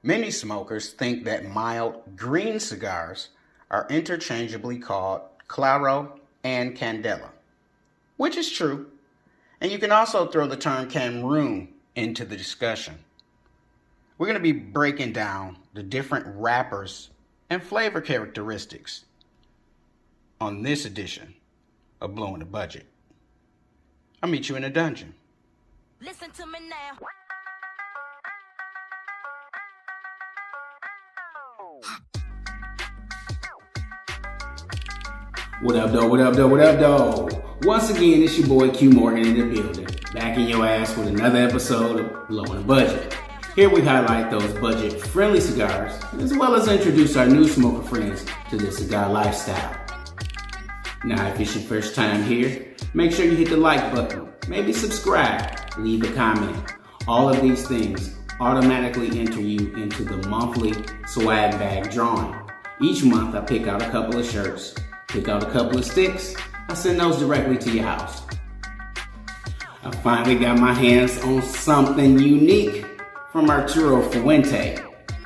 Many smokers think that mild green cigars are interchangeably called Claro and Candela, which is true, and you can also throw the term Cameroon into the discussion. We're going to be breaking down the different wrappers and flavor characteristics on this edition of Blowing the Budget. I'll meet you in a dungeon. Listen to me now. What up, though? What up, though? What up, though? Once again, it's your boy Q Morgan in the building, back in your ass with another episode of Blowing the Budget. Here we highlight those budget-friendly cigars, as well as introduce our new smoker friends to the cigar lifestyle. Now, if it's your first time here, make sure you hit the like button, maybe subscribe, leave a comment. All of these things automatically enter you into the monthly swag bag drawing. Each month, I pick out a couple of shirts, pick out a couple of sticks, I send those directly to your house. I finally got my hands on something unique from Arturo Fuente.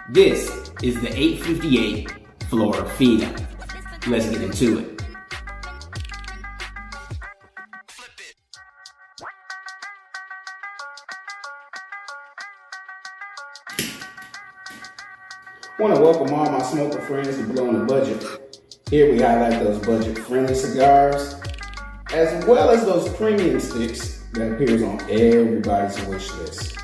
This is the 858 Flora Fina. Let's get into it. I want to welcome all my smoker friends to Blowing the Budget. Here we highlight those budget-friendly cigars, as well as those premium sticks that appears on everybody's wish list.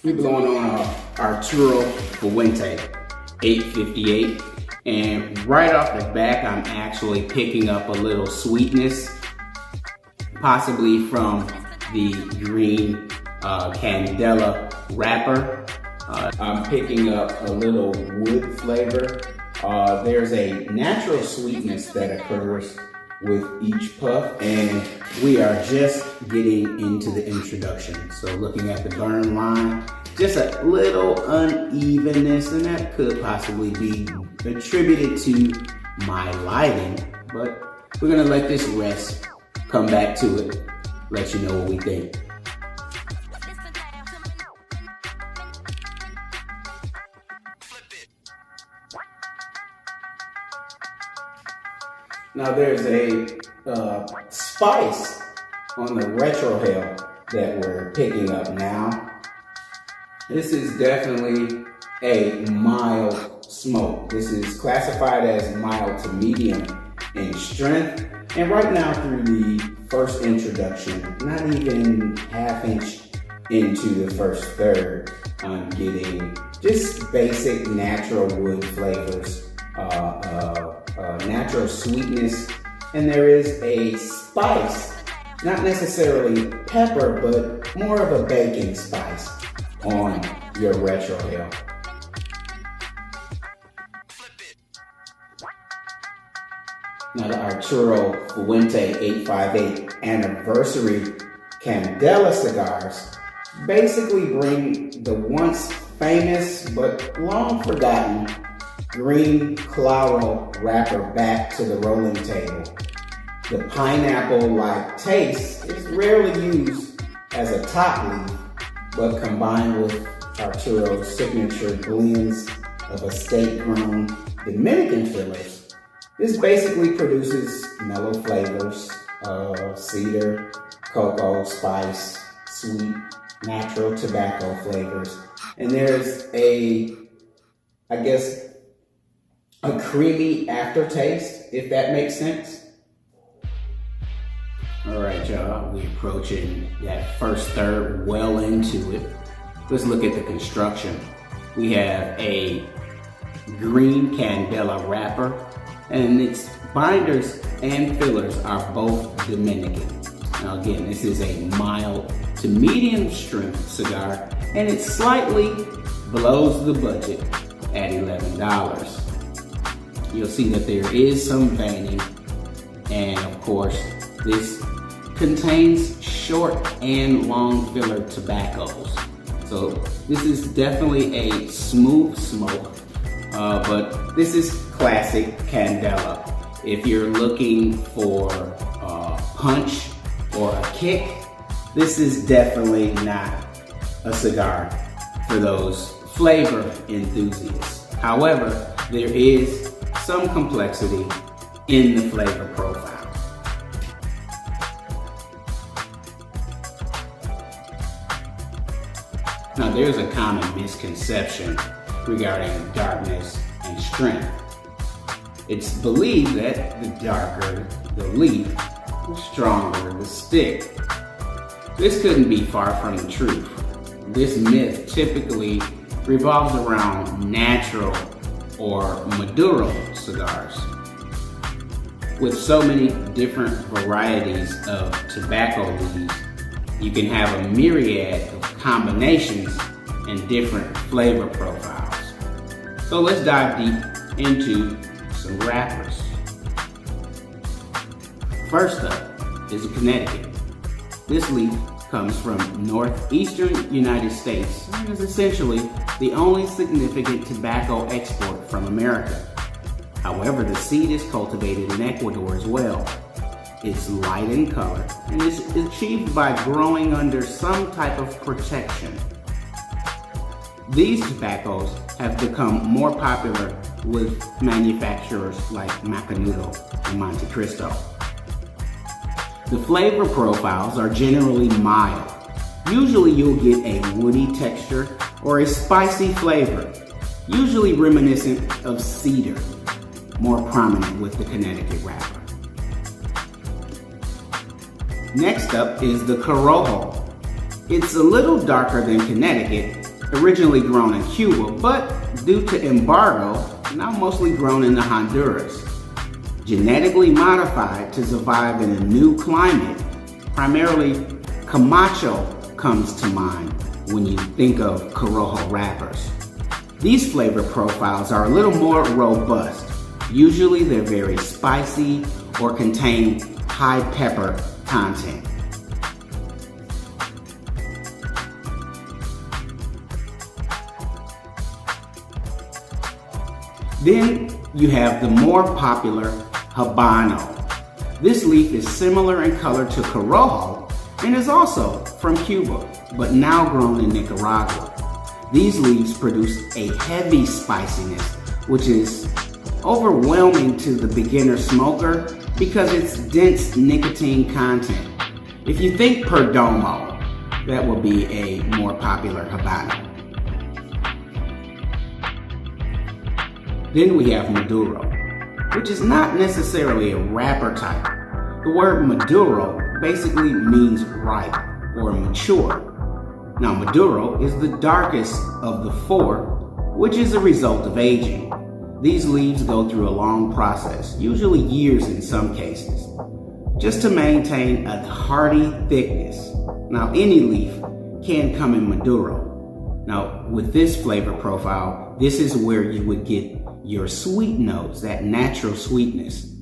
We're blowing on Arturo Fuente 858. And right off the bat, I'm actually picking up a little sweetness, possibly from the green Candela wrapper. I'm picking up a little wood flavor. There's a natural sweetness that occurs with each puff, and we are just getting into the introduction. So looking at the burn line, just a little unevenness, and that could possibly be attributed to my lighting, but we're gonna let this rest, come back to it, let you know what we think. Now there's a spice on the retrohale that we're picking up now. This is definitely a mild smoke. This is classified as mild to medium in strength. And right now through the first introduction, not even half inch into the first third, I'm getting just basic natural wood flavors, natural sweetness, and there is a spice, not necessarily pepper, but more of a baking spice on your retrohale. Now the Arturo Fuente 858 anniversary Candela cigars basically bring the once famous but long forgotten green Claro wrapper back to the rolling table. The pineapple-like taste is rarely used as a top leaf, but combined with Arturo's signature blends of estate-grown Dominican fillers, this basically produces mellow flavors of cedar, cocoa, spice, sweet, natural tobacco flavors. And there's a creamy aftertaste, if that makes sense. All right, y'all, we're approaching that first third, well into it. Let's look at the construction. We have a green Candela wrapper, and its binders and fillers are both Dominican. Now again, this is a mild to medium strength cigar, and it slightly blows the budget at $11. You'll see that there is some veining, and of course, this contains short and long filler tobaccos. So this is definitely a smooth smoke. but this is classic Candela. If you're looking for punch or a kick, this is definitely not a cigar for those flavor enthusiasts. However, there is some complexity in the flavor profile. Now, there's a common misconception regarding darkness and strength. It's believed that the darker the leaf, the stronger the stick. This couldn't be far from the truth. This myth typically revolves around natural or Maduro cigars. With so many different varieties of tobacco leaves, you can have a myriad of combinations and different flavor profiles. So let's dive deep into some wrappers. First up is a Connecticut. This leaf comes from northeastern United States and is essentially the only significant tobacco export from America. However, the seed is cultivated in Ecuador as well. It's light in color and is achieved by growing under some type of protection. These tobaccos have become more popular with manufacturers like Macanudo and Monte Cristo. The flavor profiles are generally mild. Usually you'll get a woody texture or a spicy flavor, usually reminiscent of cedar, more prominent with the Connecticut wrapper. Next up is the Corojo. It's a little darker than Connecticut, originally grown in Cuba, but due to embargo, now mostly grown in Honduras. Genetically modified to survive in a new climate, primarily Camacho comes to mind when you think of Corojo wrappers. These flavor profiles are a little more robust. Usually they're very spicy or contain high pepper content. Then you have the more popular Habano. This leaf is similar in color to Corojo and is also from Cuba, but now grown in Nicaragua. These leaves produce a heavy spiciness, which is overwhelming to the beginner smoker because it's dense nicotine content. If you think Perdomo, that will be a more popular Habano. Then we have Maduro, which is not necessarily a wrapper type. The word Maduro basically means ripe or mature. Now Maduro is the darkest of the four, which is a result of aging. These leaves go through a long process, usually years in some cases, just to maintain a hearty thickness. Now any leaf can come in Maduro. Now with this flavor profile, this is where you would get your sweet notes, that natural sweetness.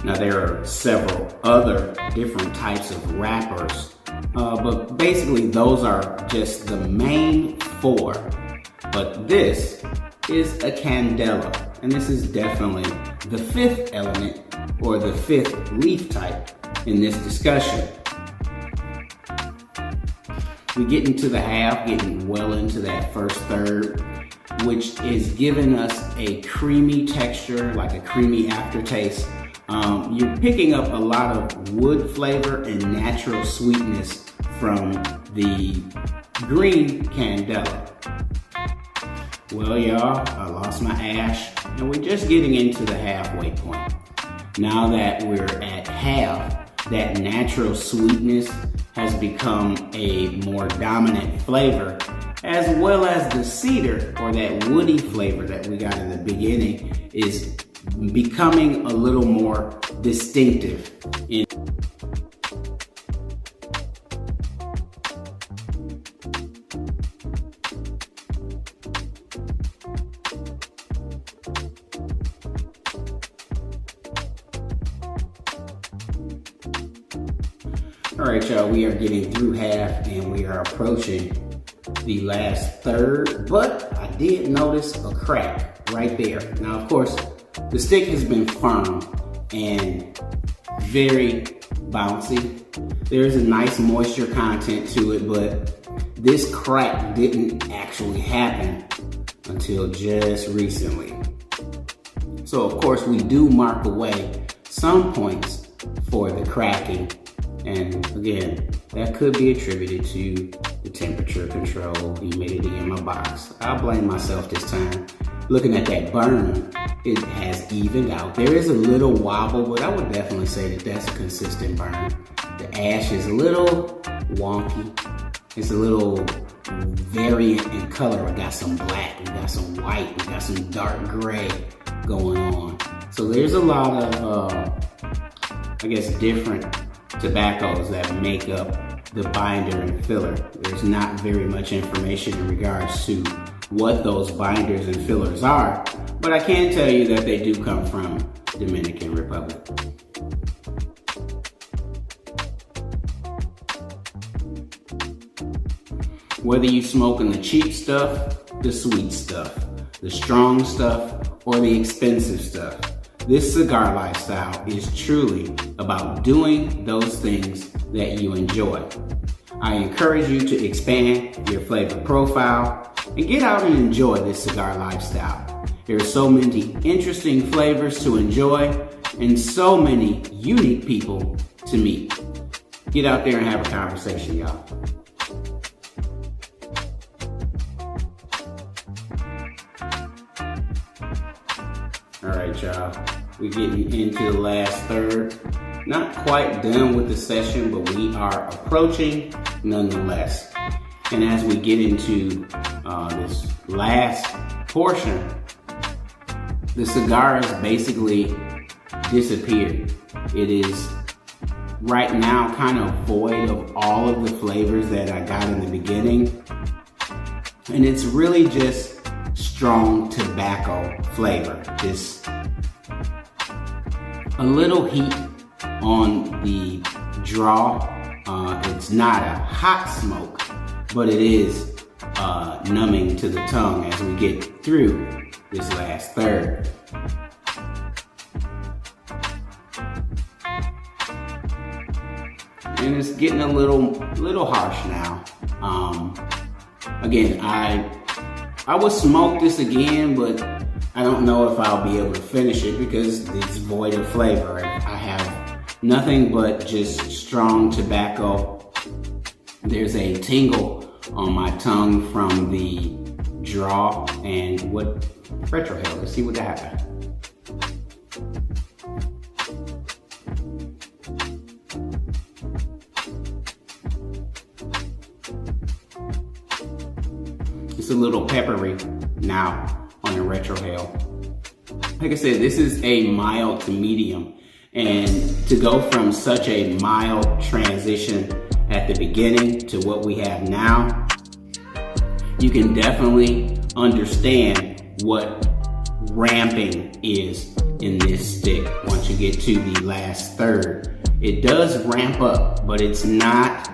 Now there are several other different types of wrappers, but basically those are just the main four. But this is a Candela, and this is definitely the fifth element or the fifth leaf type in this discussion. We get into the half, getting well into that first third, which is giving us a creamy texture, like a creamy aftertaste. You're picking up a lot of wood flavor and natural sweetness from the green Candela. Well, y'all, I lost my ash, and we're just getting into the halfway point. Now that we're at half, that natural sweetness has become a more dominant flavor, as well as the cedar, or that woody flavor that we got in the beginning, is becoming a little more distinctive. All right, y'all, we are getting through half and we are approaching the last third, but I did notice a crack right there. Now, of course, the stick has been firm and very bouncy. There's a nice moisture content to it, but this crack didn't actually happen until just recently. So of course we do mark away some points for the cracking, and again, that could be attributed to the temperature control, humidity in my box. I'll blame myself this time. Looking at that burn, it has evened out. There is a little wobble, but I would definitely say that that's a consistent burn. The ash is a little wonky. It's a little variant in color. We got some black, we got some white, we got some dark gray going on. So there's a lot of, I guess, different tobaccos that make up the binder and filler. There's not very much information in regards to what those binders and fillers are, but I can tell you that they do come from Dominican Republic. Whether you smoking the cheap stuff, the sweet stuff, the strong stuff, or the expensive stuff, this cigar lifestyle is truly about doing those things that you enjoy. I encourage you to expand your flavor profile and get out and enjoy this cigar lifestyle. There are so many interesting flavors to enjoy and so many unique people to meet. Get out there and have a conversation, y'all. All right, y'all, we're getting into the last third. Not quite done with the session, but we are approaching nonetheless. And as we get into this last portion, the cigar has basically disappeared. It is right now kind of void of all of the flavors that I got in the beginning. And it's really just strong tobacco flavor. Just a little heat on the draw. It's not a hot smoke, but it is numbing to the tongue as we get through this last third. And it's getting a little harsh now. Again, I would smoke this again, but I don't know if I'll be able to finish it because it's void of flavor. I have nothing but just strong tobacco. There's a tingle on my tongue from the draw and what retrohale. Let's see what happened. It's a little peppery now on the retrohale. Like I said, this is a mild to medium, and to go from such a mild transition at the beginning to what we have now, you can definitely understand what ramping is in this stick once you get to the last third. It does ramp up, but it's not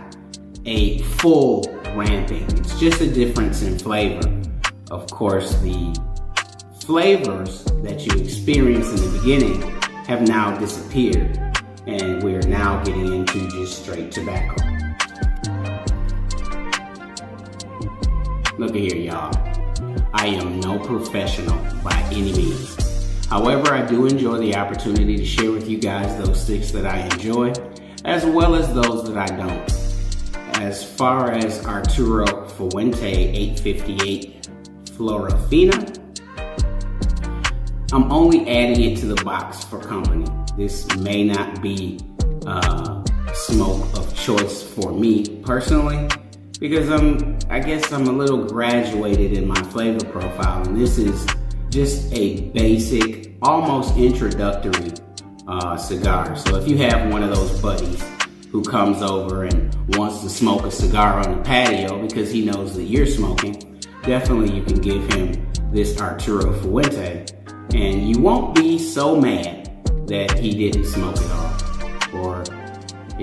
a full ramping. It's just a difference in flavor. Of course, the flavors that you experienced in the beginning have now disappeared, and we're now getting into just straight tobacco. Look at here, y'all. I am no professional by any means. However, I do enjoy the opportunity to share with you guys those sticks that I enjoy, as well as those that I don't. As far as Arturo Fuente 858 Flora Fina, I'm only adding it to the box for company. This may not be smoke of choice for me personally, because I guess I'm a little graduated in my flavor profile, and this is just a basic, almost introductory cigar. So if you have one of those buddies who comes over and wants to smoke a cigar on the patio because he knows that you're smoking, definitely you can give him this Arturo Fuente, and you won't be so mad that he didn't smoke it all. Or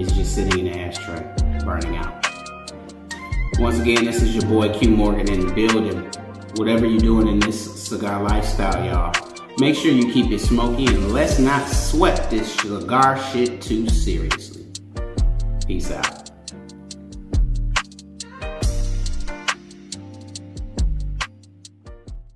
is just sitting in the ashtray, burning out. Once again, this is your boy Q Morgan in the building. Whatever you're doing in this cigar lifestyle, y'all, make sure you keep it smoky and let's not sweat this cigar shit too seriously. Peace out.